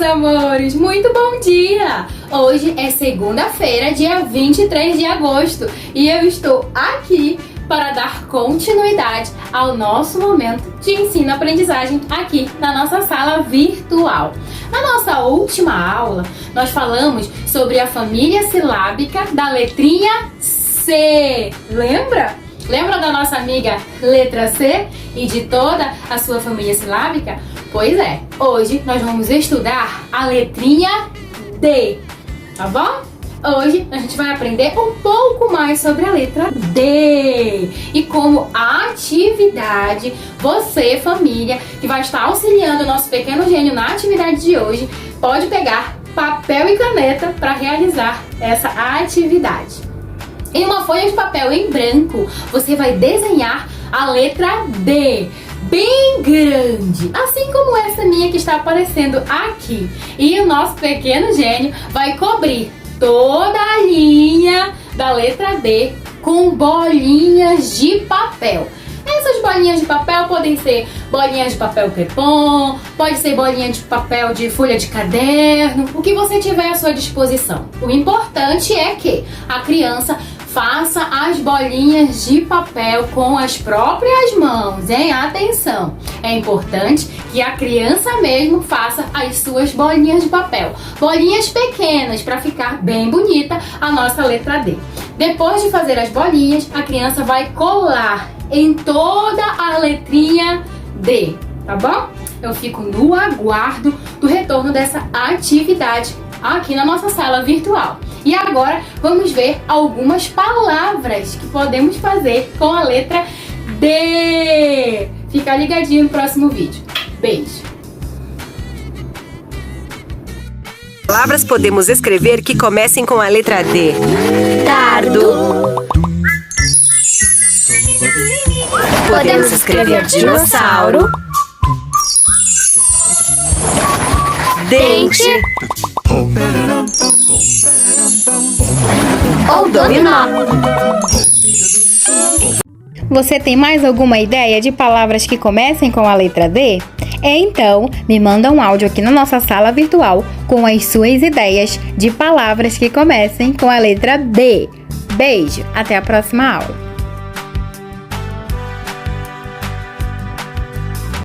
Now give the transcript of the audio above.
meus amores! Muito bom dia! Hoje é segunda-feira, dia 23 de agosto, e eu estou aqui para dar continuidade ao nosso momento de ensino-aprendizagem aqui na nossa sala virtual. Na nossa última aula, nós falamos sobre a família silábica da letrinha C. Lembra? Lembra da nossa amiga letra C e de toda a sua família silábica? Pois é, hoje nós vamos estudar a letrinha D, tá bom? Hoje a gente vai aprender um pouco mais sobre a letra D. E como atividade, você, família, que vai estar auxiliando o nosso pequeno gênio na atividade de hoje, pode pegar papel e caneta para realizar essa atividade. Em uma folha de papel em branco, você vai desenhar a letra D, bem grande, assim como essa minha que está aparecendo aqui. E o nosso pequeno gênio vai cobrir toda a linha da letra D com bolinhas de papel. Essas bolinhas de papel podem ser bolinhas de papel crepom, pode ser bolinha de papel de folha de caderno, o que você tiver à sua disposição. O importante é que a criança faça as bolinhas de papel com as próprias mãos, hein? Atenção! É importante que a criança mesmo faça as suas bolinhas de papel. Bolinhas pequenas para ficar bem bonita a nossa letra D. Depois de fazer as bolinhas, a criança vai colar em toda a letrinha D, tá bom? Eu fico no aguardo do retorno dessa atividade aqui na nossa sala virtual. E agora vamos ver algumas palavras que podemos fazer com a letra D. Fica ligadinho no próximo vídeo. Beijo! Palavras podemos escrever que comecem com a letra D. Dardo. Podemos escrever dinossauro. Dente. Ou dominó. Você tem mais alguma ideia de palavras que comecem com a letra D? Então, me manda um áudio aqui na nossa sala virtual com as suas ideias de palavras que comecem com a letra D. Beijo, até a próxima aula.